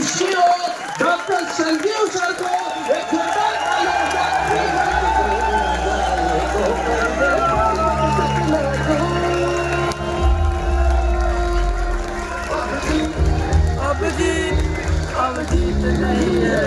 CEO doctor Sanjeev sir को एक जोरदार अब जीत नहीं है।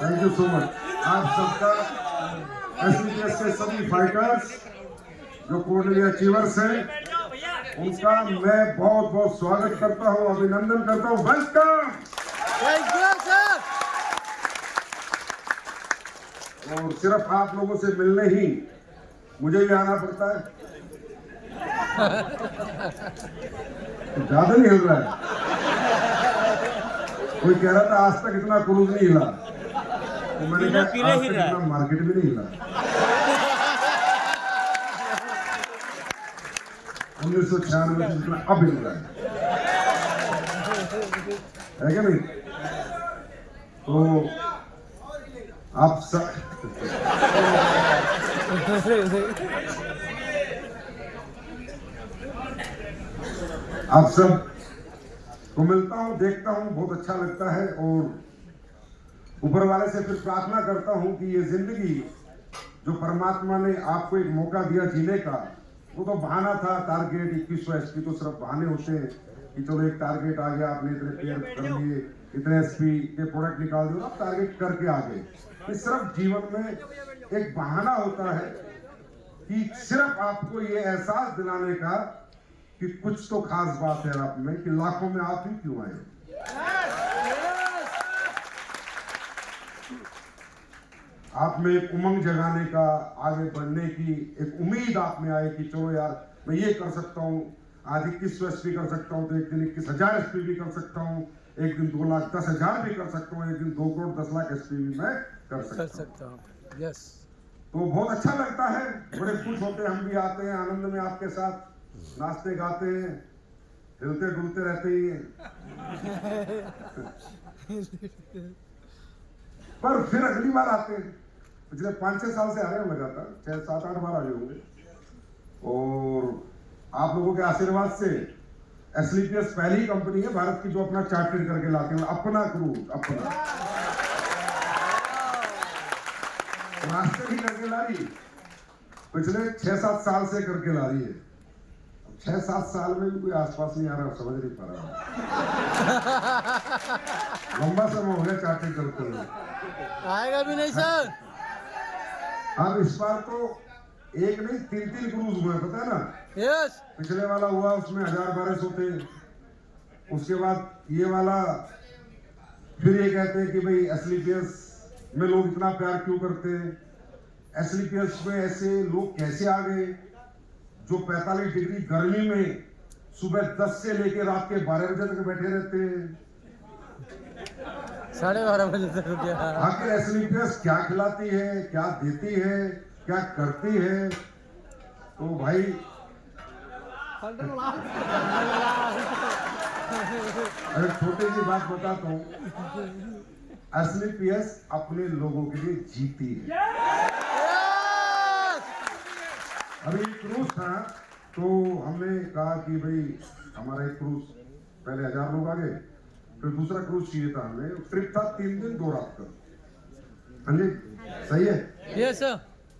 Thank you so much. आप सबका एसपीएस के सभी फाइटर्स जो कोर्टली अचीवर्स हैं उनका मैं बहुत बहुत स्वागत करता हूं, अभिनंदन करता हूं। वेलकम। और सिर्फ आप लोगों से मिलने ही मुझे भी आना पड़ता है। ज्यादा नहीं हिल रहा है। कोई कह रहा था आज तक इतना क्रूज नहीं हिला, तो मैंने कहा आज तक इतना मार्केट भी नहीं हिला। 1996 में जितना अब हिल रहा है क्या नहीं? तो आप सब को मिलता हूं, देखता हूं, बहुत अच्छा लगता है। और ऊपर वाले से फिर प्रार्थना करता हूं कि ये जिंदगी जो परमात्मा ने आपको एक मौका दिया जीने का, वो तो बहाना था। टारगेट 2100 एसपी तो सिर्फ बहाने होते हैं कि चलो एक टारगेट आ गया, आपने इतने पेयर कर लिए, इतने एसपी के प्रोडक्ट निकाल दिए, आप टारगेट करके आ गए। ये सिर्फ जीवन में एक बहाना होता है कि सिर्फ आपको ये एहसास दिलाने का कि कुछ तो खास बात है आप में, कि लाखों में आप ही क्यों आए। आप में एक उमंग जगाने का, आगे बढ़ने की एक उम्मीद आप में आए कि चलो यार मैं ये कर सकता हूँ, आज 2100 एसपी कर सकता हूँ तो एक दिन 21,000 एसपी भी कर सकता हूँ, एक दिन 2,10,000 भी कर सकता हूँ, एक दिन 2 करोड़ 10 लाख एसपी भी मैं कर सकता हूँ। यस, तो बहुत अच्छा लगता है, बड़े खुश होते हैं। हम भी आते हैं आनंद में आपके साथ, नाचते गाते हैं, हिलते डुलते रहते ही हैं। पर फिर अगली बार आते हैं। पिछले 5-6 साल से आ रहे हैं लगातार, 6-7-8 बार आ गए होंगे। और आप लोगों के आशीर्वाद से एसलीपीएस पहली ही कंपनी है भारत की जो अपना चार्टेड करके लाते हैं, अपना क्रूज, अपना रास्ते ही करके ला रही, पिछले 6-7 साल से करके ला रही है। 6-7 साल में भी कोई आसपास नहीं आ रहा, समझ नहीं पा रहा। लंबा समय हो गया चार्टिंग करते हुए, आएगा भी नहीं सर। अब इस बार तो एक नहीं 3-3 क्रूज हुए, पता है ना। यस पिछले वाला हुआ उसमें 1000-1200 थे। उसके बाद ये वाला फिर ये कहते हैं कि भाई एसलीपीएस में लोग इतना प्यार क्यों करते हैं, एसलीपीएस में ऐसे लोग कैसे आ गए जो 45 डिग्री गर्मी में सुबह 10 से लेकर रात के 12 बजे तक बैठे रहते हैं। 12:30 बजे तक रुक गया। आखिर एसलीपीएस क्या खिलाती है, क्या देती है, क्या करती है? तो भाई अगर छोटी सी बात बताता हूँ, एसलीपीएस अपने लोगों के लिए जीती है। अभी क्रूज था तो हमने कहा कि भाई हमारा एक क्रूज, पहले 1000 लोग आ गए, फिर दूसरा क्रूज चाहिए था हमें। ट्रिप था 3 दिन 2 रात का। हाँ जी, सही है। Yes sir.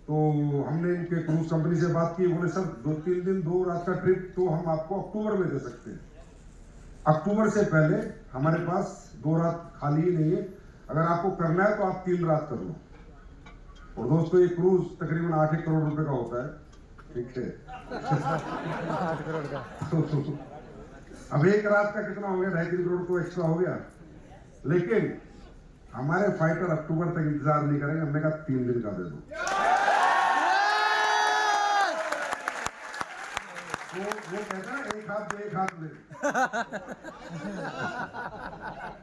तो हमने इनके क्रूज कंपनी से बात की, बोले सर 2-3 दिन 2 रात का ट्रिप तो हम आपको अक्टूबर में दे सकते हैं। अक्टूबर से पहले हमारे पास 2 रात खाली ही नहीं है, अगर आपको करना है तो आप 3 रात कर लो। और दोस्तों ये क्रूज तकरीबन 8 करोड़ रुपए का होता है, ठीक है। 8 करोड़ का। अब 1 रात का कितना हो गया, 2.5-3 करोड़ तो एक्स्ट्रा हो गया। लेकिन हमारे फाइटर अक्टूबर तक इंतजार नहीं करेंगे, हमने कहा 3 दिन का दे दो। वो कहता है एक हाथ दे एक हाथ ले।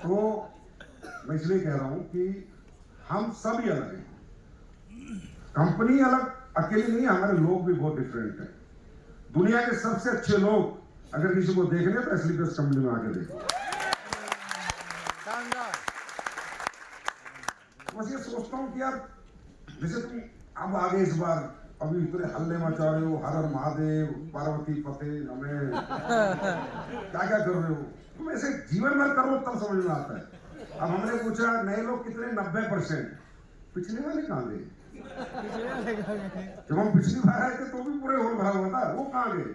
तो मैं इसलिए कह रहा हूं कि हम सब ही अलग हैं, कंपनी अलग अकेली नहीं, हमारे लोग भी बहुत डिफरेंट हैं। दुनिया के सबसे अच्छे लोग अगर किसी को देखने तो एसलीपीएस कंपनी में आके देखो। बस ये सोचता हूँ कि यार जैसे तुम अब आगे इस बार अभी इतने हल्ले मचा रहे हो, हर हर महादेव, पार्वती फतेह, हमें क्या क्या कर रहे हो, तुम ऐसे जीवन भर करो तब समझ में आता है। अब हमने पूछा नए लोग कितने, 90%। पिछले वाले कहाँ गए? जब हम पिछली बार आए थे तो भी पूरे होल भरा हुआ था, वो कहाँ गए?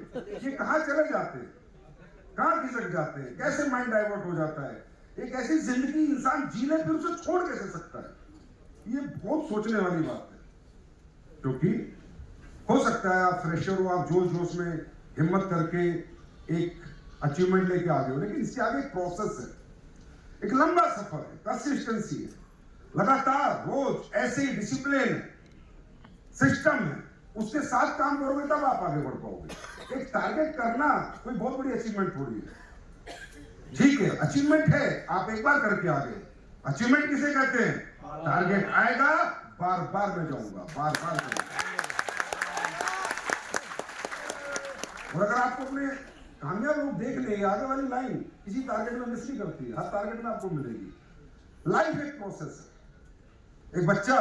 ये कहाँ चले जाते हैं, कहाँ खिसक जाते हैं, कैसे माइंड डाइवर्ट हो जाता है? एक ऐसी जिंदगी इंसान जी ले फिर उसे छोड़ कैसे सकता है? ये बहुत सोचने वाली बात है। क्योंकि हो सकता है आप फ्रेशर हो, आप जोश जोश में हिम्मत करके एक अचीवमेंट लेके आ गए हो, लेकिन इसके आगे एक प्रोसेस है, एक लंबा सफर है, कंसिस्टेंसी है, लगातार रोज ऐसे ही डिसिप्लिन है, सिस्टम है, उसके साथ काम करोगे तब आप आगे बढ़ पाओगे। एक टारगेट करना कोई बहुत बड़ी अचीवमेंट थोड़ी है। ठीक है, अचीवमेंट है, आप एक बार करके आ गए। अचीवमेंट किसे कहते हैं? टारगेट आएगा, बार बार मैं जाऊंगा, बार बार जाऊंगा। और अगर आपको अपने कामयाब लोग देख ले, आगे वाली लाइन किसी टारगेट में मिस नहीं करती, हर टारगेट में आपको मिलेगी। लाइफ एक प्रोसेस है। एक बच्चा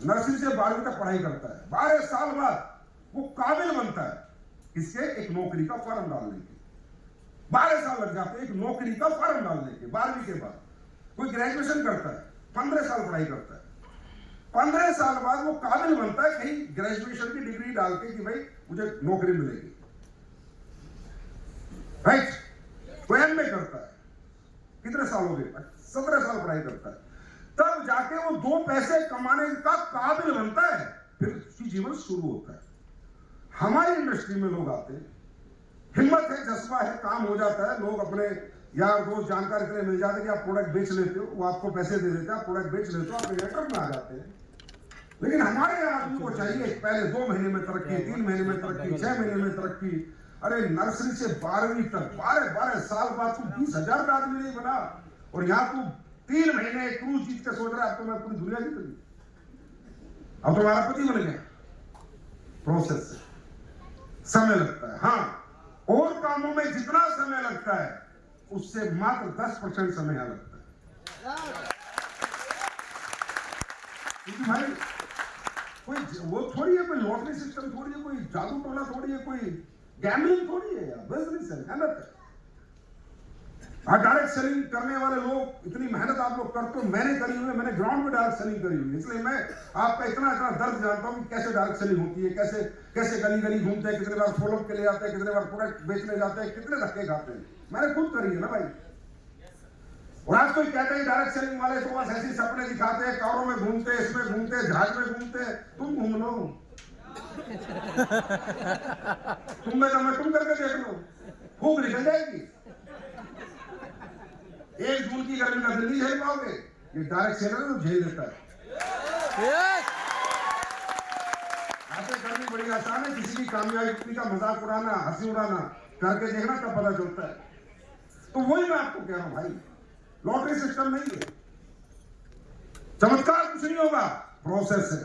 नर्सरी से 12वीं तक पढ़ाई करता है, 12 साल बाद वो काबिल बनता है किसके? एक नौकरी का फॉर्म डालने के। 12 साल लग जाते हैं एक नौकरी का फॉर्म डालने के। 12वीं के बाद कोई ग्रेजुएशन करता है, 15 साल पढ़ाई करता है, 15 साल बाद वो काबिल बनता है कहीं ग्रेजुएशन की डिग्री डाल के कि भाई मुझे नौकरी मिलेगी, राइट? कोई एमए करता है, कितने साल हो गए? 17 साल पढ़ाई करता है, तब जाके वो 2 पैसे कमाने का काबिल बनता है, फिर उसकी जीवन शुरू होता है। हमारी इंडस्ट्री में लोग आते हैं, हिम्मत है, जज्बा है, काम हो जाता है, लोग अपने यार दोस्त जानकार इतने मिल जाते हैं कि आप प्रोडक्ट बेच लेते हो, वो आपको पैसे दे देते हैं, आप प्रोडक्ट बेच लेते हो, आप रिलेटर में आ जाते हैं। लेकिन हमारे यहाँ आदमी को चाहिए पहले 2 महीने में तरक्की, 3 महीने में तरक्की, 6 महीने में तरक्की। अरे नर्सरी से 12वीं तक 12 साल बाद तू 20,000 का आदमी नहीं बना, और यहाँ तू 3 महीने क्रूज जीत के सोच रहा है अब तो मैं पूरी दुनिया जीत गई, अब तो हमारा पति बन गया। प्रोसेस है, समय लगता है। हाँ, और कामों में जितना समय लगता है उससे मात्र 10% समय यहाँ लगता है। क्योंकि भाई कोई वो थोड़ी है, कोई लॉटरी सिस्टम थोड़ी है, कोई जादू टोला थोड़ी है, कोई गैम्बलिंग थोड़ी है, यार बिजनेस है, मेहनत है। डायरेक्ट सेलिंग करने वाले लोग इतनी मेहनत आप लोग करते हो, मैंने करी हुई है, मैंने ग्राउंड में डायरेक्ट सेलिंग करी हुई है, इसलिए मैं आपका इतना दर्द जानता हूँ कि कैसे डायरेक्ट सेलिंग होती है, कैसे कैसे गली गली घूमते हैं, कितने बार फॉलोअप के लिए जाते हैं, कितने बार प्रोडक्ट बेचने जाते हैं, कितने धक्के खाते हैं, मैंने खुद करी है ना भाई। और आज कोई कहते हैं डायरेक्ट सेलिंग वाले तो बस ऐसे सपने दिखाते हैं, कारों में घूमते, इसमें घूमते, जहाज में घूमते, तुम घूम लो, तुम में दम है, तुम करके देख लो, भूख निकल जाएगी। 1 जून की गर्मी का दिन नहीं झेल पाओगे, ये डायरेक्ट सेलर तो झेल लेता है। ऐसे करनी बड़ी आसान है, किसी की कामयाबी का मजाक उड़ाना, हंसी उड़ाना करके देखना, तब पता चलता है। तो वही मैं आपको कह रहा हूं भाई, लॉटरी सिस्टम नहीं है, चमत्कार कुछ नहीं होगा, प्रोसेस है।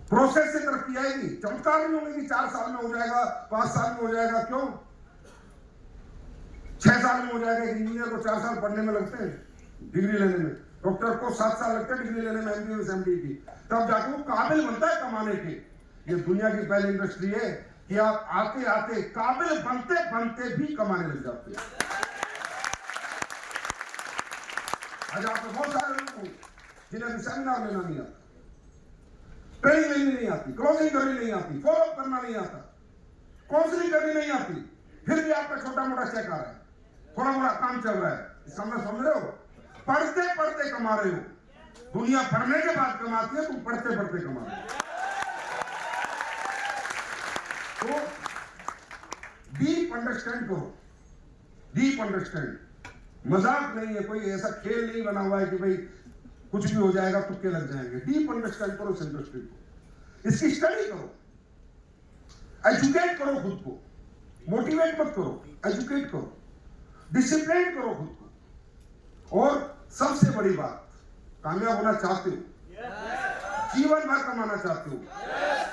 प्रोसेस से तरक्की आएगी, चमत्कार नहीं होंगे कि 4 साल में हो जाएगा, 5 साल में हो जाएगा। क्यों 6 साल में हो जाएगा? इंजीनियर को 4 साल पढ़ने में लगते हैं डिग्री लेने में, डॉक्टर को 7 साल लगते हैं डिग्री लेने में, एमबीबीएस एमडी की, तब जाके वो काबिल बनता है कमाने के। ये दुनिया की पहली इंडस्ट्री है कि आप आते आते काबिल बनते बनते भी कमाने लग जाते हैं। आज आप बहुत सारे लोग हैं जिन्हें सेमिनार लेना नहीं आता, ट्रेनिंग लेनी नहीं आती, क्लोजिंग करनी नहीं आती, फॉलोअप करना नहीं आता, काउंसलिंग करनी नहीं आती, फिर भी आपका छोटा मोटा चेक आ रहा है, थोड़ा मोटा काम चल रहा है। इसका मतलब समझ रहे हो, पढ़ते पढ़ते कमा रहे हो। दुनिया पढ़ने के बाद कमाती है, तुम पढ़ते पढ़ते कमा रहे हो। तो डीप अंडरस्टैंड करो, डीप अंडरस्टैंड। मजाक नहीं है, कोई ऐसा खेल नहीं बना हुआ है कि भाई कुछ भी हो जाएगा, तुक्के लग जाएंगे। डीप अंडरस्टैंड करो इस इंडस्ट्री को, इसकी स्टडी करो, एजुकेट करो खुद को, मोटिवेट मत करो, एजुकेट करो, डिसिप्लिन करो खुद को। और सबसे बड़ी बात, कामयाब होना चाहते हो, जीवन भर कमाना चाहते हो,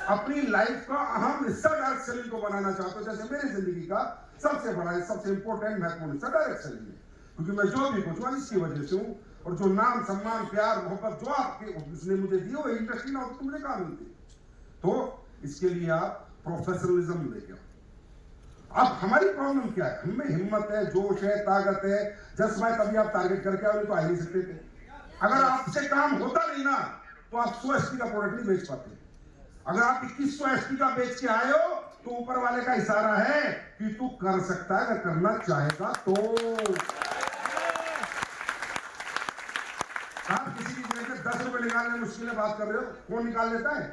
अपनी लाइफ का अहम हिस्सा डायरेक्ट सेलिंग को बनाना चाहते हो, जैसे मेरी जिंदगी का सबसे बड़ा, सबसे इंपॉर्टेंट महत्वपूर्ण हिस्सा डायरेक्ट सेलिंग है। क्योंकि मैं जो भी कुछ हूं इसकी वजह से हूं, और जो नाम सम्मान प्यार मोहब्बत जो आपके उसने मुझे दी, वो इंडस्ट्री ना हो तो मुझे कहां मिलती। तो इसके लिए आप प्रोफेशनलिज्म लेके आओ। अब हमारी प्रॉब्लम क्या है, हमें हिम्मत है, जोश है, ताकत है, जज्बा है, तभी आप टारगेट करके आओ, तो आ नहीं सकते थे। अगर आपसे काम होता नहीं ना, तो आप 100 HP का प्रोडक्ट नहीं बेच पाते। अगर आप 2100 HP का बेच के आए हो, तो ऊपर वाले का इशारा है कि तू कर सकता है, अगर करना चाहेगा तो। आप किसी की जेब में 10 रुपए निकालने मुश्किल है, बात कर रहे हो, कौन निकाल लेता है?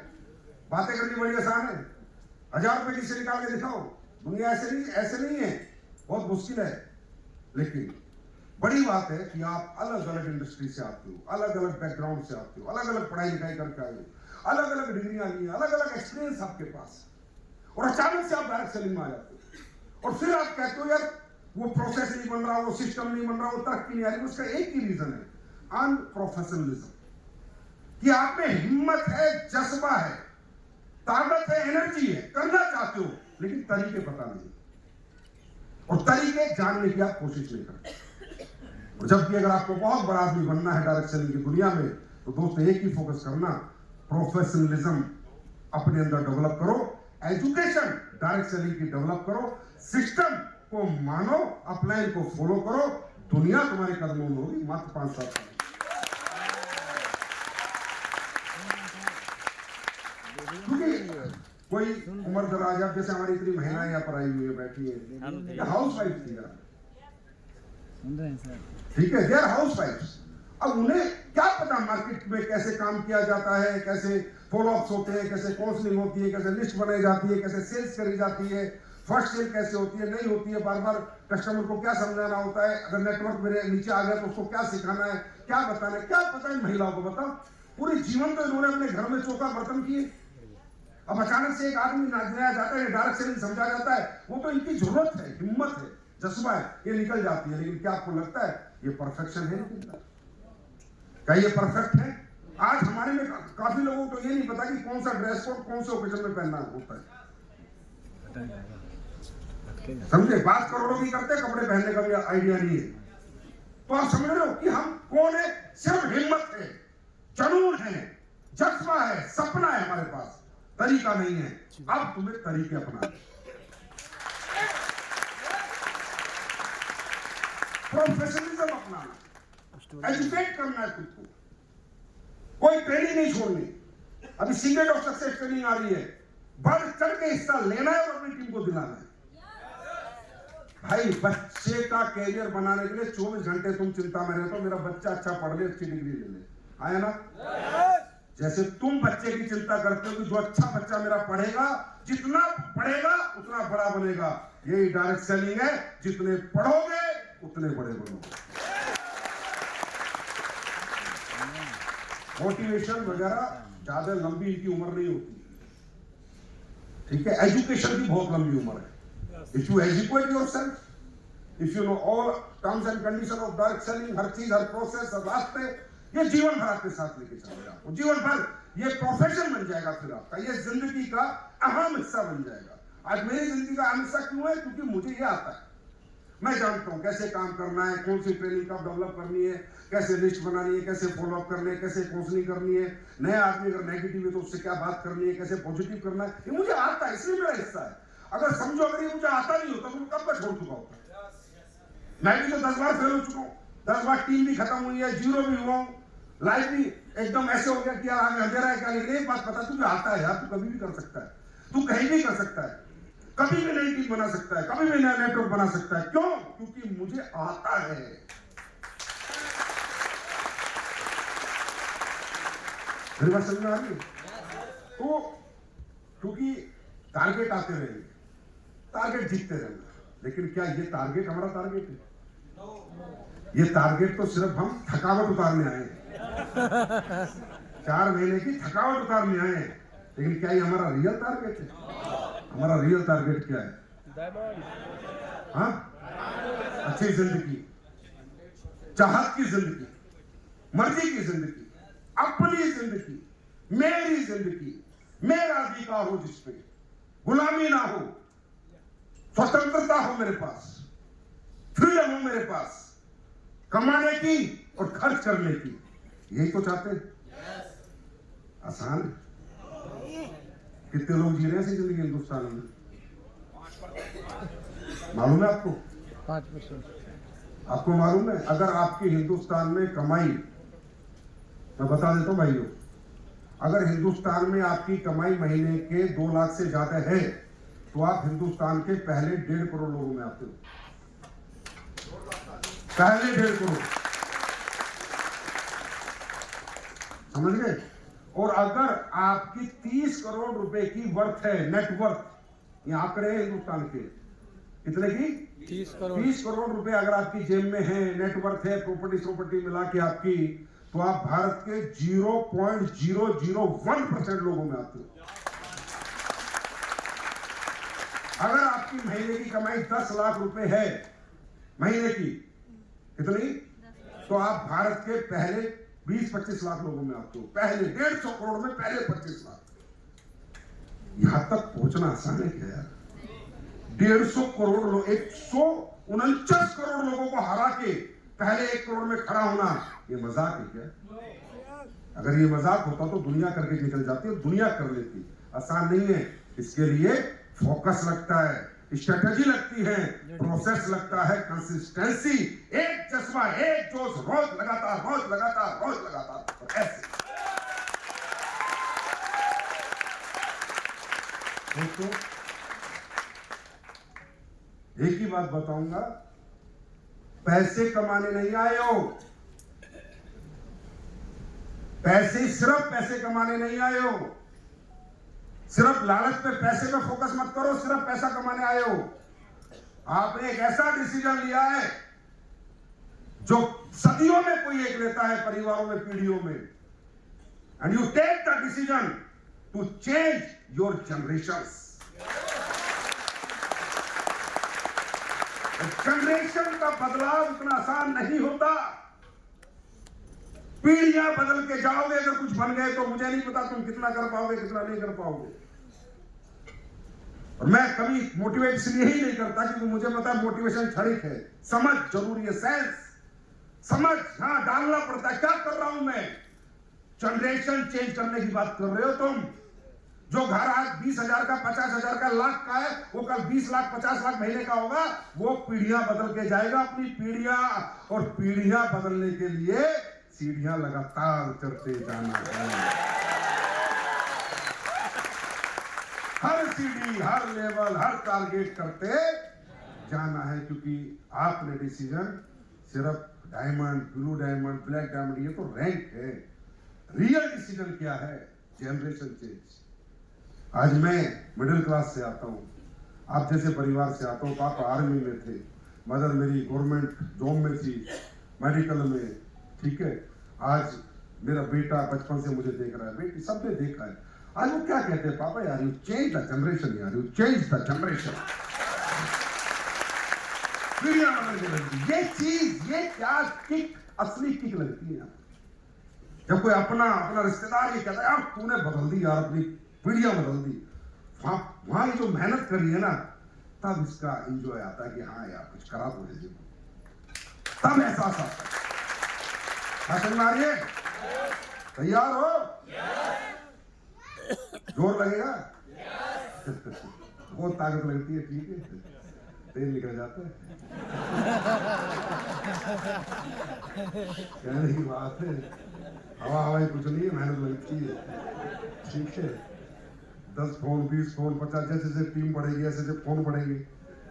बातें करनी बड़ी आसान है, 1000 रुपए किसी निकाल के दिखाओ। दुनिया ऐसे नहीं है, बहुत मुश्किल है। लेकिन बड़ी बात है कि आप अलग अलग इंडस्ट्री से आते हो, अलग अलग बैकग्राउंड से आते हो, अलग अलग पढ़ाई लिखाई करके आए हो, अलग अलग डिग्रियां ली, अलग अलग एक्सपीरियंस आपके पास, और अचानक से आप डायरेक्ट सेलिंग में आ जाते हो। और फिर आप कहते हो यार वो प्रोसेस नहीं बन रहा, वो सिस्टम नहीं बन रहा, वो तरक्की नहीं आ रही। उसका एक ही रीजन है, अनप्रोफेशनलिज्म। कि आप में हिम्मत है, जज्बा है, ताकत है, एनर्जी है, करना चाहते हो, लेकिन तरीके पता नहीं, और तरीके जानने की आप कोशिश नहीं करते। और जबकि अगर आपको बहुत बड़ा आदमी बनना है डायरेक्ट सेलिंग की दुनिया में, तो दोस्तों एक ही फोकस करना, प्रोफेशनलिज्म अपने अंदर डेवलप करो, एजुकेशन डायरेक्ट सेलिंग की डेवलप करो, सिस्टम को मानो, अपलाइन को फॉलो करो, दुनिया तुम्हारे कदमों में होगी मात्र 5 साल। क्योंकि कोई उम्र दराज, अब जैसे हमारी इतनी महिलाएं यहाँ पर आई हुई है, बैठी है, हाउस वाइफ थी यार, ठीक है, दे आर हाउस वाइफ्स। अब उन्हें क्या पता मार्केट में कैसे काम किया जाता है, कैसे फॉलोअप्स होते हैं, कैसे काउंसलिंग होती है, कैसे लिस्ट बनाई जाती है, कैसे सेल्स करी जाती है, फर्स्ट सेल कैसे होती है, नहीं होती है, बार बार कस्टमर को क्या समझाना होता है, अगर नेटवर्क मेरे नीचे आ गया तो उसको क्या सिखाना है, क्या बताना है, क्या पता है महिलाओं को। बताओ, पूरी जीवन तो इन्होंने अपने घर में चौका बर्तन किए, अब अचानक से एक आदमी नया जाता है, डायरेक्ट सेलिंग समझा जाता है, वो तो इनकी जरूरत है, हिम्मत है, जज्बा है, ये निकल जाती है। लेकिन क्या आपको लगता है ये परफेक्शन है? क्या ये परफेक्ट है? आज हमारे में काफी लोगों को ये नहीं पता कि कौन सा ड्रेस कोड कौन से ओकेजन में पहनना होता है, समझे? बात करोड़ों की करते, कपड़े पहनने का भी आइडिया नहीं है। तो आप समझ रहे हो कि हम कौन है? सिर्फ हिम्मत है, जुनून है, जज्बा है, सपना है हमारे पास, तरीका नहीं है। अब तुम्हें तरीके अपनाने, प्रोफेशनलिज्म अपनाना, एजुकेट करना है खुद को, कोई ट्रेनिंग नहीं छोड़नी। अभी सीक्रेट ऑफ सक्सेस ट्रेनिंग आ रही है, बढ़ चढ़ के हिस्सा लेना है और अपनी टीम को दिलाना है। भाई बच्चे का कैरियर बनाने के लिए 24 घंटे तुम चिंता में रहते हो, मेरा बच्चा अच्छा पढ़ ले, अच्छी डिग्री ले ले, आया ना? जैसे तुम बच्चे की चिंता करते हो कि जो अच्छा बच्चा मेरा पढ़ेगा, जितना पढ़ेगा उतना बड़ा बनेगा, यही डायरेक्ट सेलिंग है। जितने पढ़ोगे उतने बड़े बनोगे। मोटिवेशन वगैरह ज्यादा लंबी इनकी उम्र नहीं होती, ठीक है। एजुकेशन की बहुत लंबी उम्र है। If you educate yourself, if you know all terms and condition of direct selling, हर चीज, हर प्रोसेस, हर रास्ते, ये जीवन भर आपके साथ लेके चलेगा आपको। जीवन भर ये प्रोफेशन बन जाएगा, फिर आपका ये जिंदगी का अहम हिस्सा बन जाएगा। आज मेरी जिंदगी का अहम हिस्सा क्यों है? क्योंकि मुझे ये आता है, मैं जानता हूं कैसे काम करना है, कौन सी ट्रेनिंग कब डेवलप करनी है, कैसे लिस्ट बनानी है, कैसे फॉलोअप करने है, कैसे काउंसलिंग करनी है, नया आदमी अगर नेगेटिव है तो उससे क्या बात करनी है, कैसे पॉजिटिव करना है, ये मुझे आता है, इसलिए मेरा हिस्सा है। अगर समझो अगर ये मुझे आता नहीं होता तो मैं कब का छोड़ चुका होता। मैं भी तो 10 बार फेल हो चुका हूँ, 10 बार टीम भी खत्म हुई है, जीरो भी हुआ हूँ, लाइफ भी एकदम ऐसे हो गया कि यार आगे अंधेरा है क्या। लेकिन एक बात पता, तुझे आता है यार, तू कभी भी कर सकता है, तू कहीं भी कर सकता है, कभी भी नई टीम बना सकता है, कभी भी नया नेटवर्क बना सकता है। क्यों? क्योंकि मुझे आता है। मेरी बात समझ में आ रही है? तो क्योंकि टारगेट आते रहेंगे, टारगेट जीतते रहेंगे, लेकिन क्या ये टारगेट हमारा टारगेट है? ये टारगेट तो सिर्फ हम थकावट उतारने आए हैं, 4 महीने की थकावट उतारने आए हैं, लेकिन क्या ये हमारा रियल टारगेट है? हमारा रियल टारगेट क्या है? हाँ, अच्छी जिंदगी, चाहत की जिंदगी, मर्जी की जिंदगी, अपनी जिंदगी, मेरी जिंदगी, मेरा अधिकार हो जिसपे, गुलामी ना हो, स्वतंत्रता हो मेरे पास, फ्रीडम हो मेरे पास, कमाने की और खर्च करने की। यही तो चाहते हैं। आसान है? कितने लोग जी रहे हैं ऐसी जिंदगी हिंदुस्तान में? मालूम है आपको? 5%। आपको मालूम है अगर आपकी हिंदुस्तान में कमाई, मैं बता देता हूं भाइयों, अगर हिंदुस्तान में आपकी कमाई महीने के 2 लाख से ज्यादा है तो आप हिंदुस्तान के पहले 1.5 करोड़ लोगों में आते हो। पहले 1.5 करोड़, समझ गए? और अगर आपकी 30 करोड़ रुपए की वर्थ है, नेटवर्थ, ये आंकड़े हैं हिंदुस्तान के, कितने की? 30 करोड़। 30 करोड़ रुपए अगर आपकी जेब में है, नेटवर्थ है, प्रॉपर्टी मिला के आपकी, तो आप भारत के 0.001% लोगों में आते हो। अगर आपकी महीने की कमाई 10 लाख रुपए है, महीने की, कितनी? तो आप भारत के पहले 20-25 लाख लोगों में आते हो। पहले 150 करोड़ में पहले 25 लाख। यहां तक पहुंचना आसान है क्या यार? 150 करोड़ लोग, 149 करोड़ लोगों को हरा के पहले 1 करोड़ में खड़ा होना, ये मजाक है क्या? अगर ये मजाक होता तो दुनिया करके निकल जाती, दुनिया कर लेती। आसान नहीं है, इसके लिए फोकस लगता है, स्ट्रेटेजी लगती है, प्रोसेस लगता है, कंसिस्टेंसी, एक जज्बा, एक जोश, रोज लगातार, रोज लगातार, रोज लगातार, और ऐसे। दोस्तों, एक ही बात बताऊंगा, पैसे कमाने नहीं आए हो, सिर्फ पैसे कमाने नहीं आए हो, सिर्फ लालच पे, पैसे पे फोकस मत करो, सिर्फ पैसा कमाने आए हो। आपने एक ऐसा डिसीजन लिया है जो सदियों में कोई एक लेता है, परिवारों में, पीढ़ियों में, and you take the decision to change your generations. Generation का बदलाव इतना आसान नहीं होता। पीढ़ियां बदल के जाओगे, अगर कुछ बन गए तो मुझे नहीं पता तुम कितना कर पाओगे, कितना नहीं कर पाओगे। और मैं कभी मोटिवेट इसलिए ही नहीं करता क्योंकि मुझे पता है मोटिवेशन क्षणिक है, समझ जरूरी है, सेंस, समझ, हाँ, डालना पड़ता है। क्या कर रहा हूं मैं? जनरेशन चेंज करने की बात कर रहे हो तुम। जो घर आज 20,000 का, 50,000 का, लाख का है, वो कल 20 लाख, 50 लाख महीने का होगा। वो पीढ़ियां बदल के जाएगा, अपनी पीढ़ियां, और पीढ़ियां बदलने के लिए सीढ़ियां लगातार चढ़ते जाना है। हर सीढ़ी, हर लेवल, हर टारगेट करते जाना है, क्योंकि आपने डिसीजन सिर्फ diamond, blue diamond, black diamond, ये तो रैंक है, रियल डिसीजन क्या है? Generation change. आज मैं मिडिल क्लास से आता हूँ, आप जैसे परिवार से आता हूँ। पापा आर्मी में थे, मदर मेरी गवर्नमेंट जॉब में थी, मेडिकल में, ठीक है। आज मेरा बेटा बचपन से मुझे देख रहा है, बेटी सबने देखा है। आज वो क्या कहते हैं, पापा यार यू चेंज द जनरेशन, यार यू चेंज द जनरेशन। ये चीज, ये क्या किक, असली किक लगती है जब कोई अपना रिश्तेदार ये कहता है यार तूने बदल दी यार, अपनी पीढ़ियां बदल दी। वहां ये जो मेहनत करी है ना, तब इसका एंजॉय आता है कि हाँ यार कुछ करा तो है, तब एहसास आता है। समझ में आ रही है? तैयार हो? जोर लगेगा? बहुत ताकत लगती है, ठीक है, तेल निकल जाता है। कहने की बात है, हवा कुछ नहीं है, मेहनत लगती है, ठीक है। 10 फोन, 20 फोन, 50, जैसे जैसे टीम बढ़ेगी ऐसे ऐसे फोन बढ़ेंगे,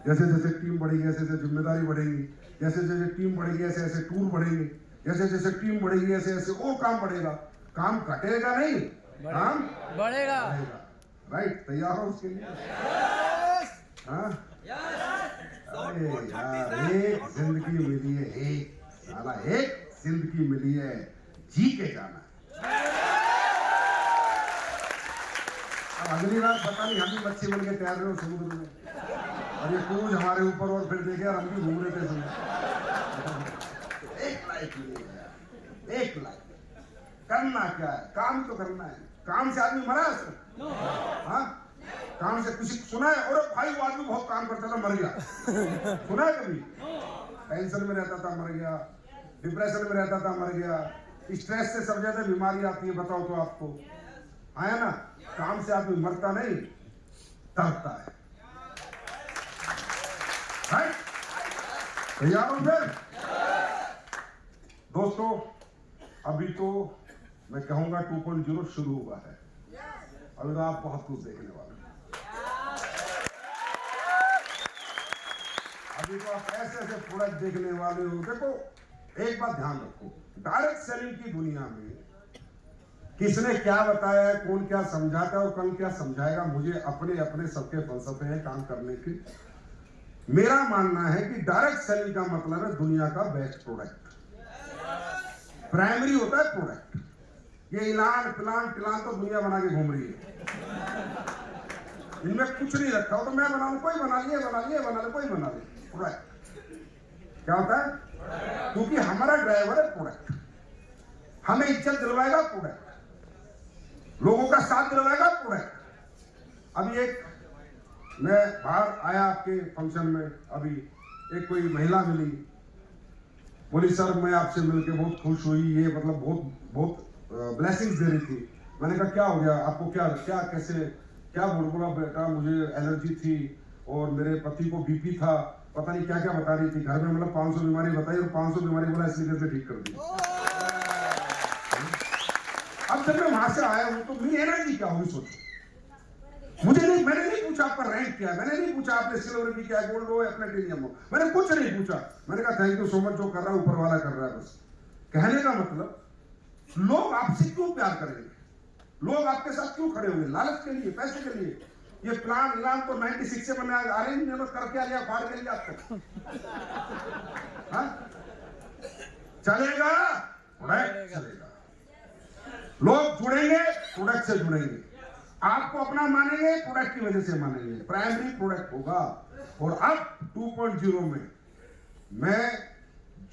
जैसे जैसे टीम बढ़ेगी ऐसे ऐसे जिम्मेदारी बढ़ेगी, जैसे जैसे टीम बढ़ेगी ऐसे ऐसे टूर बढ़ेंगे, जैसे जैसे टीम बढ़ेगी ऐसे ऐसे और काम बढ़ेगा। काम घटेगा नहीं, काम बढ़ेगा। राइट? तैयार हो उसके लिए? हाँ, अरे यार एक जिंदगी मिली है, एक जिंदगी मिली है, जी के जाना। अब अगली बार पता नहीं हम भी मच्छी बन के तैयार रहे हो समुद्र में, और ये क्रूज हमारे ऊपर, और फिर देखे हम भी घूम रहे थे। एक लाइफ मिली है, एक लाइफ। करना क्या है? काम तो करना है। काम से आदमी मरा है? हाँ, काम से कुछ सुना है? और भाई वो आदमी बहुत काम करता था, मर गया, सुना है कभी? टेंशन में रहता था, मर गया, डिप्रेशन में रहता था, मर गया। स्ट्रेस से सब ज्यादा बीमारी आती है, बताओ तो आपको, आया ना? काम से आदमी मरता नहीं, तड़पता है। तैयार हो फिर? दोस्तों, अभी तो मैं कहूंगा 2.0 शुरू हुआ है। अभी तो आप बहुत कुछ देखने वाले हैं। अभी तो आप ऐसे ऐसे प्रोडक्ट देखने वाले हो। देखो, एक बात ध्यान रखो, डायरेक्ट सेलिंग की दुनिया में किसने क्या बताया है, कौन क्या समझाता है और कल क्या समझाएगा, मुझे अपने अपने सबके फलसफे हैं काम करने के। मेरा मानना है कि डायरेक्ट सेलिंग का मतलब है दुनिया का बेस्ट प्रोडक्ट। प्राइमरी होता है प्रोडक्ट। ये इलान प्लान टिलान तो दुनिया बना के घूम रही है, इनमें कुछ नहीं रखा हो तो मैं बना लूं, कोई बना लिए, कोई बना ले। प्रोडक्ट क्या होता है? क्योंकि हमारा ड्राइवर है प्रोडक्ट, हमें इज्जत दिलवाएगा प्रोडक्ट, लोगों का साथ दिलवाएगा प्रोडक्ट। अभी एक मैं बाहर आया आपके फंक्शन में, अभी एक कोई महिला मिली, बोली सर मैं आपसे मिलके बहुत खुश हुई, ये मतलब बहुत ब्लेसिंग्स दे रही थी। मैंने कहा क्या हो गया आपको, क्या कैसे क्या? बोला बेटा मुझे एलर्जी थी और मेरे पति को बीपी था, पता नहीं क्या क्या बता रही थी, घर में मतलब 500 बीमारी बताई और 500 बीमारी बोला इसलिए कैसे ठीक कर दी। अब जब मैं वहां से आया हूं तो मेरी एनर्जी क्या होगी सोचो। मैंने नहीं पूछा आपका रैंक क्या है, मैंने नहीं पूछा आपने सिल्वर भी क्या है, गोल्ड हो या प्लेटिनियम हो, मैंने कुछ नहीं पूछा। मैंने कहा थैंक यू सो मच, जो कर रहा है ऊपर वाला कर रहा है। बस कहने का मतलब, लोग आपसे क्यों प्यार करेंगे, लोग आपके साथ क्यों खड़े होंगे? लालच के लिए, पैसे के लिए। ये प्लान इलान तो 96 से बना, अरेंज करके आ गया, फाड़ के लिया आपको। चलेगा? प्रोडक्ट चलेगा। लोग जुड़ेंगे, प्रोडक्ट से जुड़ेंगे, आपको अपना मानेंगे, प्रोडक्ट की वजह से मानेंगे। प्राइमरी प्रोडक्ट होगा। और अब 2.0 में मैं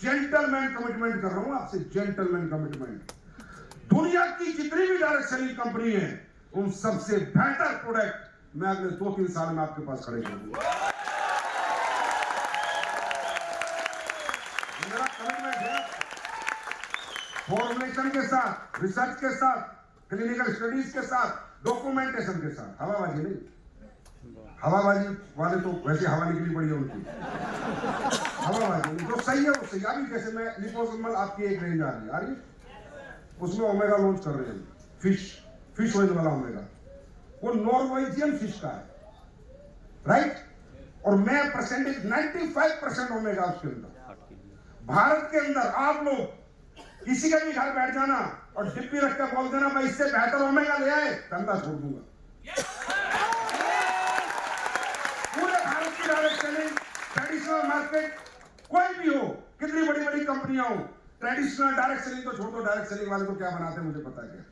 जेंटलमैन कमिटमेंट कर रहा हूं आपसे, जेंटलमैन कमिटमेंट। दुनिया की जितनी भी डायरेक्ट सेलिंग कंपनी है, उन सबसे बेहतर प्रोडक्ट मैं अगले 2-3 साल में आपके पास खड़े कर दूंगा। मेरा कमिटमेंट है, फॉर्मुलेशन के साथ, रिसर्च के साथ, क्लिनिकल स्टडीज के साथ, डॉक्यूमेंटेशन के साथ। हवाबाजी नहीं, हवाबाजी वाले तो वैसे हवा निकली पड़ी है उनकी, हवाबाजी जो सही है वो सही। अभी जैसे मैं लिपोसोमल आपकी एक रेंज आ रही है, उसमें ओमेगा लॉन्च कर रहे हैं, फिश ऑयल वाला ओमेगा, वो नॉर्वेजियन फिश का है, राइट? और मैं परसेंटेज 95% ओमेगा उसके अंदर। भारत के अंदर आप लोग किसी का भी घर बैठ जाना, और डिब्बी रख के बोल देना भाई इससे बेहतर ओमेगा ले आए, धंधा छोड़ दूंगा। पूरे भारत की डायरेक्ट सेलिंग, ट्रेडिशनल मार्केट, कोई भी हो, कितनी बड़ी बड़ी कंपनियां हो, ट्रेडिशनल डायरेक्ट सेलिंग तो छोड़ दो, डायरेक्ट सेलिंग वाले तो क्या बनाते हैं मुझे पता है क्या।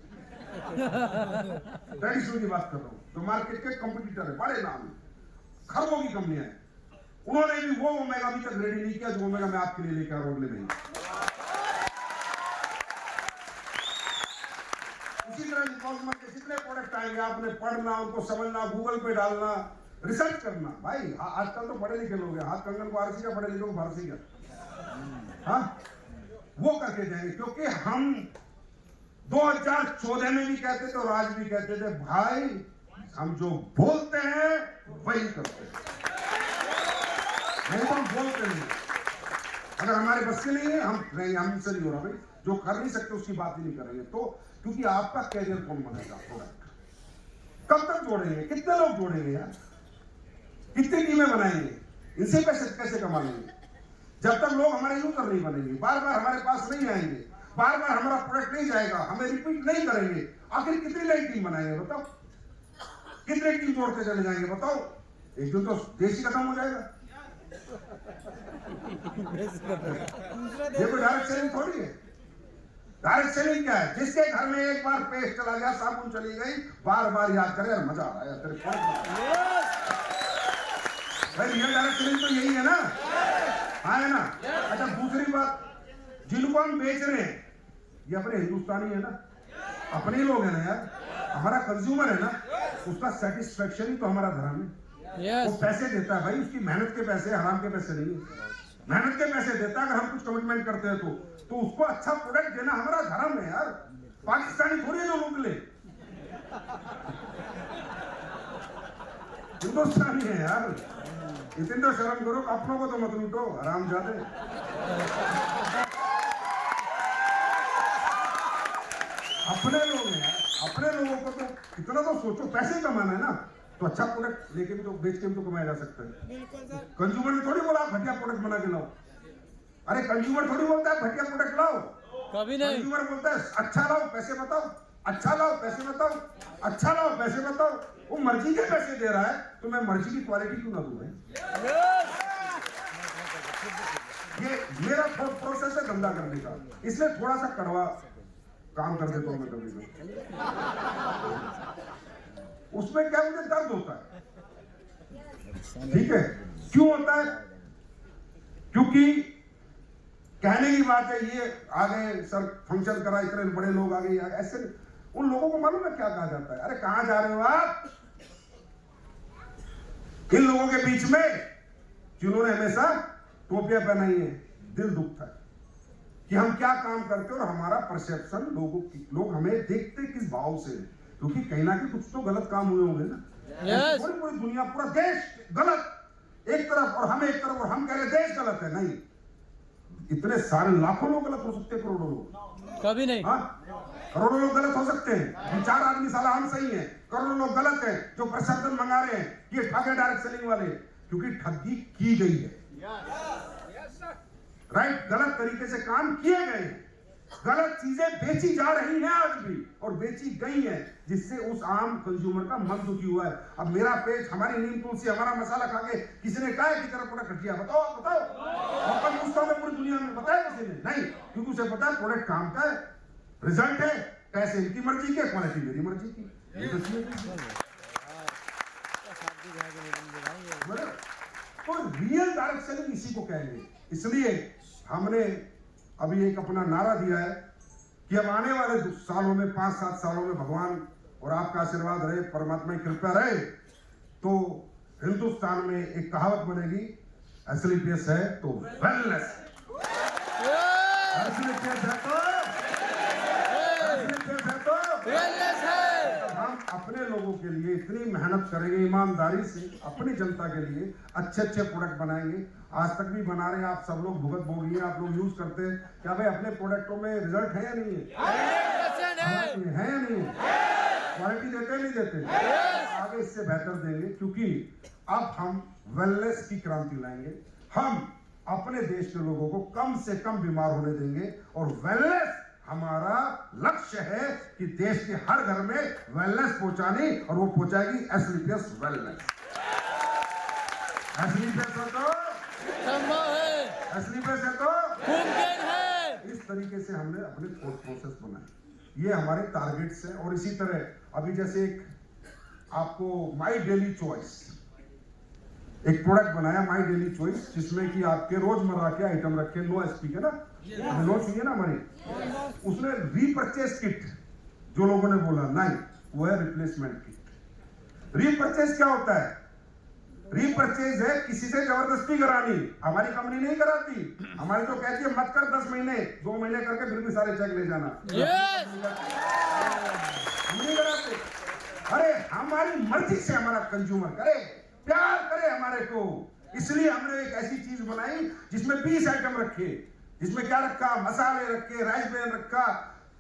ट्रेडिशनल की बात कर रहा हूं, तो मार्केट के कंपटीटर है, बड़े नाम है, खरबों की कंपनियां हैं, उन्होंने भी वो ओमेगा अभी तक रेडी नहीं किया जो ओमेगा मैं आपके लिए लेकर आ रहा हूं अगले महीने। इसी तरह जितने प्रोडक्ट आएंगे आपने पढ़ना, उनको समझना, गूगल पे डालना, रिसर्च करना। भाई आजकल तो पढ़े लिखे लोग हैं, हाथ कंगन फारसी का, पढ़े लिखे को फारसी का, हाँ वो करके जाएंगे। क्योंकि हम 2014 में भी कहते थे और आज भी कहते थे भाई हम जो बोलते हैं वही करते हैं, नहीं तो हम बोलते नहीं। अगर हमारे बस के नहीं है हम नहीं, हमसे नहीं हो रहा भाई, जो कर नहीं सकते उसकी बात ही नहीं करेंगे। तो क्योंकि आपका कैरियर कौन बनेगा, प्रोडक्ट कब तक जोड़ेंगे, कितने लोग जोड़ेंगे यार, कितनी टीमें बनाएंगे, इनसे पैसे कैसे कमा लेंगे जब तक लोग हमारे यूजर नहीं बनेंगे, बार बार हमारे पास नहीं आएंगे, बार बार हमारा प्रोडक्ट नहीं जाएगा, हमें रिपीट नहीं करेंगे। आखिर कितनी नई टीम बनाएंगे बताओ, कितने टीम जोड़ते चले जाएंगे बताओ, एक दिन तो देश ही खत्म हो जाएगा। ये कोई डायरेक्ट सेलिंग थोड़ी है। डायरेक्ट सेलिंग क्या है, जिसके घर में एक बार पेस्ट चला गया, साबुन चली गई, बार बार याद करे यार मजा आ रहा है तेरे भाई, रियल डायरेक्ट सेलिंग तो यही है ना, है ना। अच्छा दूसरी बात, जिनको हम बेच रहे हैं ये अपने हिंदुस्तानी है ना, अपने ही लोग हैं ना यार, हमारा कंज्यूमर है ना, उसका सेटिस्फेक्शन ही तो हमारा धर्म है। वो पैसे देता है भाई, उसकी मेहनत के पैसे, हराम के पैसे नहीं, मेहनत के पैसे देता है। अगर हम कुछ कमिटमेंट करते हैं तो उसको अच्छा प्रोडक्ट देना हमारा धर्म है यार। पाकिस्तानी थोड़ी है जो लूट ले, हिंदुस्तानी है यार। इतनी तो शर्म करो, अपनों को तो मत लूटो हरामजादे। अपने लोग हैं यार, अपने लोगों को तो इतना तो सोचो, पैसे कमाना है ना, तो अच्छा प्रोडक्ट लेके भी तो, बेच के भी तो कमाया जा सकता है। कंज्यूमर ने थोड़ी बोला आप घटिया प्रोडक्ट बना के लाओ, अरे कंज्यूमर थोड़ी बोलता है घटिया प्रोडक्ट लाओ, कभी नहीं। कंज्यूमर बोलता है अच्छा लाओ पैसे बताओ, अच्छा लाओ पैसे बताओ, अच्छा लाओ पैसे बताओ। वो मर्जी के पैसे दे रहा है तो मैं मर्जी की क्वालिटी क्यों ना दूं भाई। ये मेरा प्रोसेस है धंधा करने का, इसलिए थोड़ा सा कड़वा काम कर देता हूं मैं कभी कभी। उसमें क्या मुझे दर्द होता है, ठीक है, क्यों होता है, क्योंकि कहने की बात है ये आ गए सर फंक्शन करा, इतने बड़े लोग आ गए, ऐसे उन लोगों को मालूम है क्या कहा जाता है, अरे कहां जा रहे हो आप, इन लोगों के बीच में जिन्होंने हमेशा टोपियां पहनाई है, दिल दुखता है कि हम क्या काम करते हैं और हमारा परसेप्शन लोग हमें देखते किस भाव से, क्योंकि कहीं ना कहीं कुछ तो गलत काम हुए होंगे ना। पूरी पूरी दुनिया, पूरा देश गलत एक तरफ और हम एक तरफ, और हम कह रहे देश गलत है, नहीं, इतने सारे लाखों लोग गलत हो सकते हैं, करोड़ों लोग कभी नहीं, करोड़ों लोग गलत हो सकते हैं, हम 4 आदमी साला हम सही हैं, करोड़ों लोग गलत हैं जो प्रशासन मंगा रहे हैं, ये ठग है डायरेक्ट सेलिंग वाले, क्योंकि ठगी की गई है, राइट, गलत तरीके से काम किए गए हैं, गलत चीजें बेची जा रही हैं आज भी और बेची गई हैं, जिससे उस आम कंज्यूमर का मन दुखी हुआ है। अब मेरा पेज, हमारी नीम तुलसी, हमारा मसाला खा के किसी ने कहा कि तेरा प्रोडक्ट घटिया, बताओ बताओ, और पूछता हूं पूरी दुनिया में, बताया किसी ने नहीं, क्योंकि उसे पता है प्रोडक्ट काम का है, रिजल्ट है, पैसे इनकी मर्जी के, क्वालिटी मेरी मर्जी की। तो रियल डायरेक्ट सेलिंग इसी को कहेंगे। इसलिए हमने अभी एक अपना नारा दिया है कि अब आने वाले सालों में, 5-7 सालों में भगवान और आपका आशीर्वाद रहे, परमात्मा की कृपा रहे, तो हिंदुस्तान में एक कहावत बनेगी, एसलीपीएस है तो वेलनेस, एसलीपीएस है तो हम अपने लोगों के लिए इतनी मेहनत करेंगे ईमानदारी से, अपनी जनता के लिए अच्छे अच्छे प्रोडक्ट बनाएंगे। आज तक भी बना रहे हैं, आप सब लोग भुगत भोगिए, आप लोग यूज करते हैं, क्या भाई अपने प्रोडक्टों में रिजल्ट है या नहीं है, है या नहीं है, क्वालिटी देते नहीं देते, आगे इससे बेहतर देंगे, क्योंकि अब हम वेलनेस की क्रांति लाएंगे, हम अपने देश के लोगों को कम से कम बीमार होने देंगे और वेलनेस हमारा लक्ष्य है कि देश के हर घर में वेलनेस पहुंचानी, और वो पहुंचाएगी एसलीपीएस वेलनेस। एसलीपीएस है तो संभव है, एसलीपीएस है तो मुमकिन है। इस तरीके से हमने अपने थॉट प्रोसेस बनाए, ये हमारे टारगेट्स हैं। और इसी तरह अभी जैसे एक आपको माई डेली चॉइस एक प्रोडक्ट बनाया, माई डेली चॉइस, जिसमें कि आपके रोजमर्रा के आइटम रखे, नो एसपी के ना, लॉन्च हुई है ना हमारी, उसमें रीपरचेज किट जो लोगों ने बोला नहीं, वो है रिप्लेसमेंट किट। रीपरचेज क्या होता है? रीपरचेज है किसी से जबरदस्ती करानी, हमारी कंपनी नहीं कराती, हमारी तो कहती है मत कर 10 महीने 2 महीने करके फिर भी सारे चेक ले जाना, हम नहीं कराते। अरे हमारी मर्जी से हमारा कंज्यूमर करे, प्यार करे हमारे को, इसलिए हमने एक ऐसी चीज बनाई जिसमें 20 आइटम रखे, जिसमें क्या रखा, मसाले रखे, राइस ब्रेन रखा,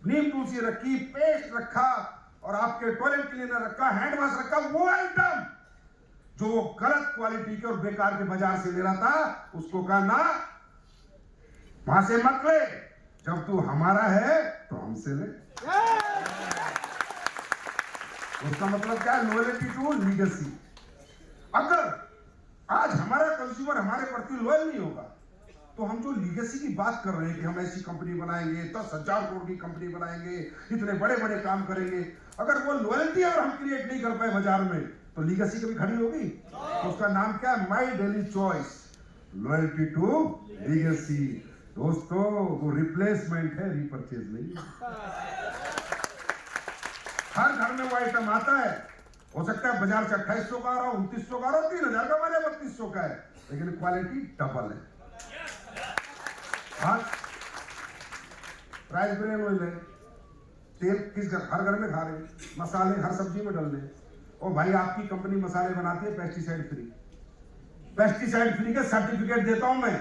नीम तुलसी रखी, पेस्ट रखा, और आपके टॉयलेट क्लीनर रखा, हैंड वॉश रखा। वो आइटम जो गलत क्वालिटी के और बेकार के बाजार से ले रहा था, उसको कहा ना, वहां से मत ले, जब तू हमारा है तो हमसे ले। उसका मतलब क्या है? Loyalty to legacy. अगर आज हमारा कंज्यूमर हमारे प्रति लॉयल नहीं होगा, तो हम जो लीगेसी की बात कर रहे हैं कि हम ऐसी कंपनी बनाएंगे, 10,000 करोड़ की कंपनी बनाएंगे, इतने बड़े बड़े काम करेंगे, अगर वो लॉयल्टी अगर हम क्रिएट नहीं कर पाए बाजार में, तो लीगेसी कभी खड़ी होगी? तो उसका नाम क्या है? My daily choice, loyalty to legacy. दोस्तों, वो रिप्लेसमेंट है, रीपरचेज नहीं। हर घर में वो आइटम आता है, हो सकता है बाजार से 2800 का आ रहा हो, 2900 का आ रहा हो, 3000 का वाले 3200 का है, लेकिन क्वालिटी डबल है। हाँ, राइस ब्रेन ऑयल है, तेल किस घर, हर घर में खा रहे हैं, मसाले हर सब्जी में डाल रहे। और भाई आपकी कंपनी मसाले बनाती है पेस्टिसाइड फ्री, पेस्टिसाइड फ्री के सर्टिफिकेट देता हूं मैं।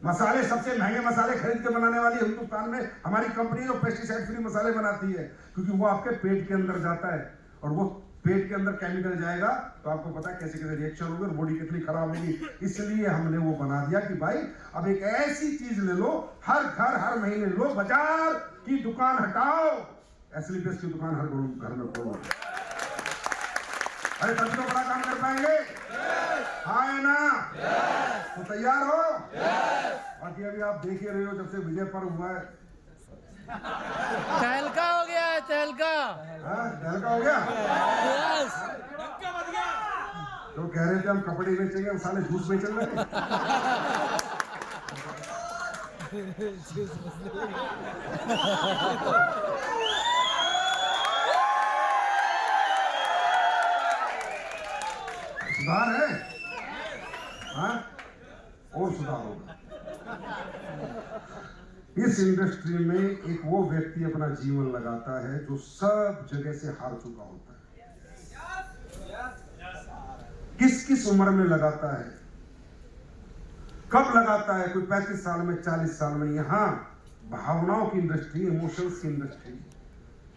मसाले सबसे महंगे मसाले खरीद के बनाने वाली हिंदुस्तान में हमारी कंपनी जो पेस्टिसाइड फ्री मसाले बनाती है, क्योंकि वो आपके पेट के अंदर जाता है, और वो पेट के अंदर केमिकल जाएगा तो आपको पता है कैसे कैसे रिएक्शन होगी और बॉडी कितनी खराब होगी। इसलिए हमने वो बना दिया कि भाई अब एक ऐसी चीज ले लो, हर घर हर महीने लो, बाजार की दुकान हटाओ, एसलीपीएस की दुकान हर घर में खोलो। अरे तभी तो बड़ा काम कर पाएंगे। हाँ है ना? तो तैयार हो? बाकी अभी आप देख ही रहे हो, जब से विजय पर्व हुआ है, तहलका हो गया है, तहलका। तहलका हो गया। तो कह रहे थे हम कपड़े बेचेंगे, हम साले जूस बेचने लगे। सुधार है, हाँ, और सुधार होगा। इस इंडस्ट्री में एक वो व्यक्ति अपना जीवन लगाता है जो सब जगह से हार चुका होता है। किस किस उम्र में लगाता है, कब लगाता है? कोई 35 साल में, 40 साल में। यहाँ भावनाओं की इंडस्ट्री, इमोशंस की इंडस्ट्री,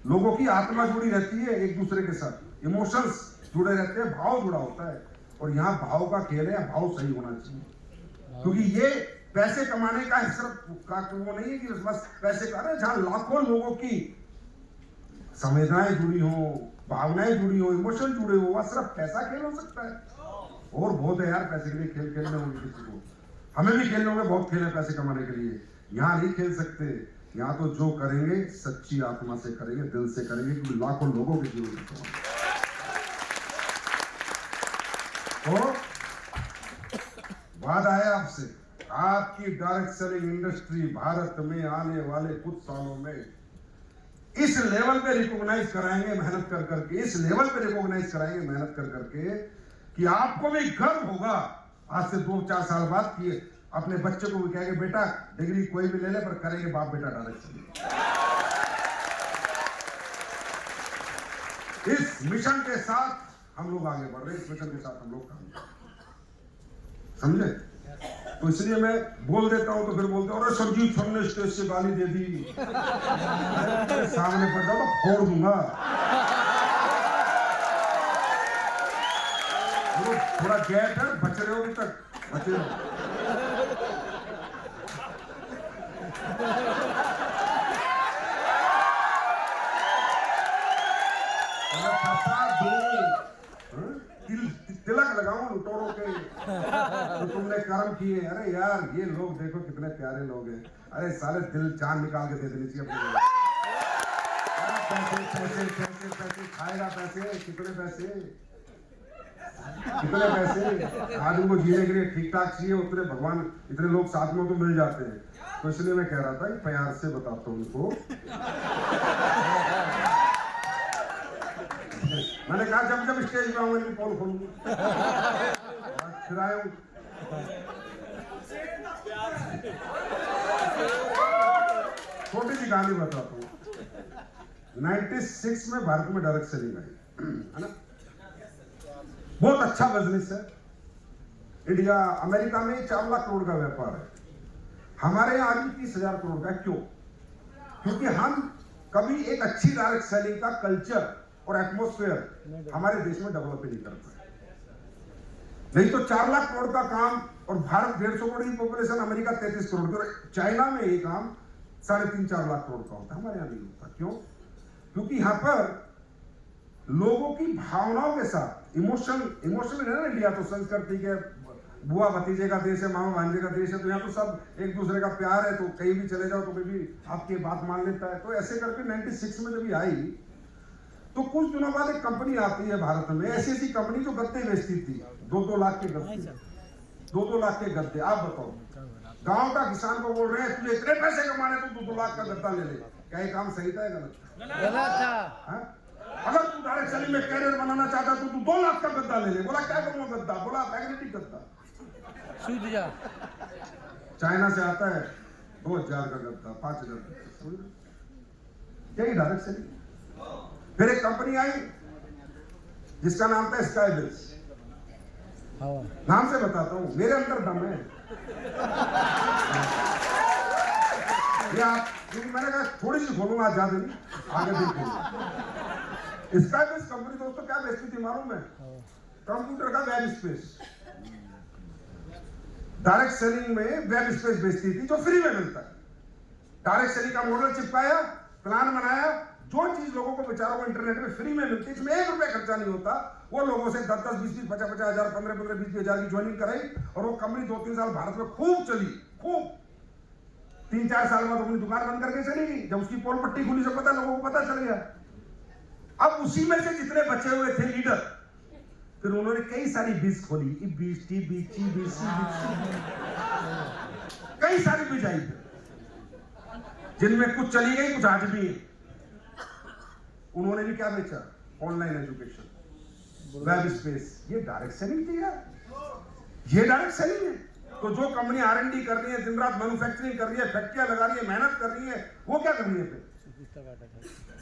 लोगों की आत्मा जुड़ी रहती है एक दूसरे के साथ, इमोशंस जुड़े रहते हैं, भाव जुड़ा होता है। और यहाँ भाव का खेल है, भाव सही होना चाहिए, क्योंकि ये पैसे कमाने का सिर्फ का वो नहीं है कि बस पैसे का रहे, जहां लाखों लोगों की संवेदनाएं जुड़ी हो, भावनाएं जुड़ी हो, इमोशन जुड़े हो, वह सिर्फ पैसा खेल हो सकता है। और बहुत है यार पैसे के लिए खेल खेलने होंगे किसी को, हमें भी खेलने होंगे, बहुत खेल है पैसे कमाने के लिए। यहाँ नहीं खेल सकते, यहाँ तो जो करेंगे सच्ची आत्मा से करेंगे, दिल से करेंगे, क्योंकि लाखों लोगों के जीवन में तो वादा है आपसे, आपकी डायरेक्ट सेलिंग इंडस्ट्री भारत में आने वाले कुछ सालों में इस लेवल पे रिकॉग्नाइज कराएंगे मेहनत कर करके, इस लेवल पे रिकॉग्नाइज कराएंगे मेहनत कर करके कि आपको भी गर्व होगा आज से 2-4 साल बाद कि अपने बच्चे को भी कहेंगे बेटा डिग्री कोई भी ले ले पर करेंगे बाप बेटा डायरेक्ट सेलिंग। इस मिशन के साथ हम लोग आगे बढ़ रहे हैं, इस मिशन के साथ हम लोग काम कर रहे हैं, समझे? तो इसलिए मैं बोल देता हूं तो फिर बोलते हैं अरे संजीव सर ने स्टेज से गाली दे दी, सामने पड़ जाओ तो फोड़ दूंगा। थोड़ा गैप है, बच रहे हो अभी तक, बचे रहो। किए। अरे यार ये लोग देखो कितने प्यारे लोग हैं। अरे साले दिल जान निकाल के दे देनी चाहिए अपने। पैसे पैसे पैसे पैसे खाएगा, पैसे कितने पैसे, कितने पैसे आदमी को जीने के लिए ठीक ठाक चाहिए, उतने भगवान इतने लोग साथ में तो मिल जाते हैं। तो इसलिए मैं कह रहा था कि प्यार से बताता हूँ उनको। मैंने कहा जब जब स्टेज पे आऊंगा इनकी पोल खोलूंगा, फिर आया हूं। छोटी सी कहानी बताता हूँ। 96 में भारत में डायरेक्ट सेलिंग आई, है ना। बहुत अच्छा बिजनेस है। इंडिया अमेरिका में 4 लाख करोड़ का व्यापार है, हमारे यहाँ आदमी 30,000 करोड़ का। क्यों? क्योंकि हम कभी एक अच्छी डायरेक्ट सेलिंग का कल्चर और एटमॉस्फेयर हमारे देश में डेवलप ही नहीं करता। नहीं तो 4 लाख करोड़ का काम, और भारत 150 करोड़ की पॉपुलेशन, अमेरिका 33 करोड़ की, और चाइना में ये काम 3.5-4 लाख करोड़ का होता है, हमारे यहाँ नहीं होता। क्यों? क्योंकि यहाँ पर लोगों की भावनाओं के साथ इमोशनल है ना। इंडिया तो संस्कृति के बुआ भतीजे का देश है, मामा भांजे का देश है, तो यहाँ तो सब एक दूसरे का प्यार है। तो कहीं भी चले जाओ तो कोई भी आपकी बात मान लेता है। तो ऐसे करके 96 में जब ये आई तो कुछ दिनों बाद एक कंपनी आती है भारत में, ऐसी कंपनी जो गद्दे बेचती थी, 2-2 लाख के गद्दे, 2-2 लाख के गद्दे। आप बताओ, गांव का किसान को बोल रहे हैं तुझे इतने पैसे कमाने तो 2-2 लाख का गद्दा ले ले। क्या ये काम सही था या गलत था? अगर तू डायरेक्ट सेलिंग में कैरियर बनाना चाहता तो तू 2 लाख का गद्दा ले ले। बोला क्या करूंगा गद्दा? बोला मैग्नेटिक गद्दा। चाइना से आता है 2,000 का गद्दा, 5,000 का। यही डायरेक्ट सेलिंग। फिर एक कंपनी आई जिसका नाम था स्काई बिल्स। नाम से बताता हूं, मेरे अंदर दम है। क्योंकि मैंने कहा थोड़ी सी खोलूंगा, आज ज्यादा नहीं, आगे देखूंगा। स्काई बिल्स कंपनी दोस्तों क्या बेचती थी मालूम है? कंप्यूटर का वेब स्पेस। डायरेक्ट सेलिंग में वेब स्पेस बेचती थी जो फ्री में मिलता है। डायरेक्ट सेलिंग का मॉडल चिपकाया, प्लान बनाया, जो चीज लोगों को बेचारों को इंटरनेट में फ्री में मिलती है, इसमें 1 रुपया खर्चा नहीं होता। वो लोगों से 10-10, 20-20, 50-50 हजार, 15-15, 20-20 हजार की ज्वाइनिंग कराई, और वो कंपनी 2-3 साल भारत में खूब चली, खूब। 3-4 साल बाद अपनी दुकान बंद करके चली गई। जब उसकी पोल पट्टी खुली से पता लोगों को पता चल गया। अब उसी में से जितने बचे हुए थे लीडर, फिर उन्होंने कई सारी बीज खोली, कई सारी बीज आई, जिनमें कुछ चली गई, कुछ आज भी है। उन्होंने भी क्या बेचा? Online education, web space. ये डायरेक्ट सेलिंग थी यार, ये डायरेक्ट सेलिंग है। तो जो कंपनी R&D कर रही है, दिन रात मैन्युफैक्चरिंग कर रही है, फैक्ट्रियां लगा रही है, मेहनत कर रही है, वो क्या कर रही है?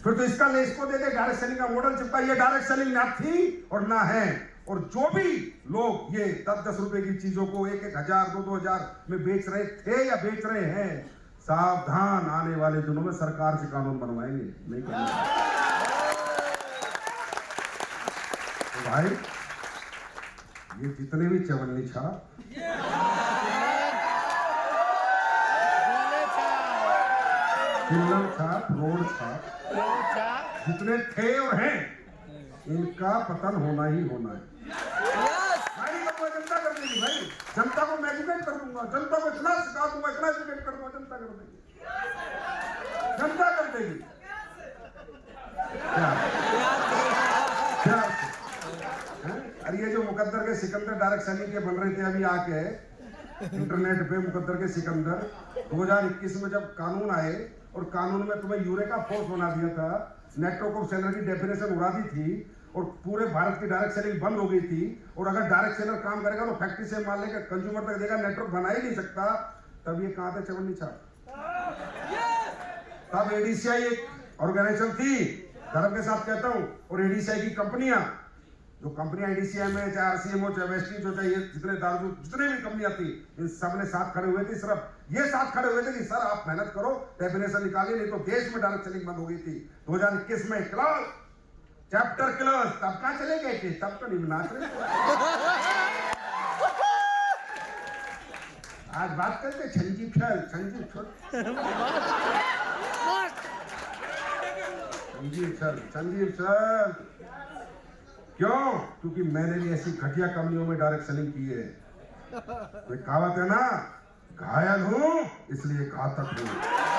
फिर तो इसका ले इसको दे दे, डायरेक्ट सेलिंग का मॉडल चिपका। ये डायरेक्ट सेलिंग ना थी और ना है। और जो भी लोग ये 10-10 रुपए की चीजों को 1-1 हजार, 2-2 हजार में बेच रहे थे या बेच रहे हैं, सावधान, आने वाले दिनों में सरकार से कानून बनवाएंगे, नहीं करेंगे। तो भाई ये जितने भी चवन्नी छाप, फिल्म छाप, रोड छाप, जितने थे और हैं, इनका पतन होना ही होना है। जनता कर देगी भाई, जनता को मैं एजुकेट कर दूंगा, जनता को इतना सिखा दूंगा, इतना एजुकेट कर दूंगा, जनता कर देगी, जनता कर देगी। अरे ये जो मुकद्दर के सिकंदर डायरेक्ट सेलिंग के बन रहे थे अभी आके इंटरनेट पे, मुकद्दर के सिकंदर, 2021 में जब कानून आए और कानून में तुम्हें यूरेका फोर्स बना दिया था, नेटवर्क ऑफ सेलर की डेफिनेशन उड़ा दी थी, और पूरे भारत की डायरेक्ट सेलिंग बंद हो गई थी। और अगर डायरेक्ट सेलर काम करेगा तो फैक्ट्री से माल लेकर कंज्यूमर तक देगा, नेटवर्क बना ही नहीं सकता। तब ये कहां थे चवन्नी छाप? तब एडीसीआई एक ऑर्गेनाइजेशन थी, गर्व के साथ कहता हूं। और एडीसीआई की कंपनियां, जो कंपनियां एडीसीआई में, चाहे आरसीएमओ, चाहे वेस्टीज हो, चाहे जितने दारू, जितने भी कंपनियां थी, इन सब ने साथ खड़े हुए थे। सिर्फ ये साथ खड़े हुए थे कि सर आप मेहनत करो, डेफिनेशन निकालिए, नहीं तो देश में डायरेक्ट सेलिंग बंद हो गई थी। 2021 में क्लॉज चैप्टर क्लोज। तब कहां चले गए थे? तब तो नहीं नाच रहे। आज बात करते संजीव सर। क्यों? क्योंकि मैंने भी ऐसी घटिया कंपनियों में डायरेक्ट सेलिंग की है। तो कहावत है ना, घायल हूं इसलिए घातक हूं।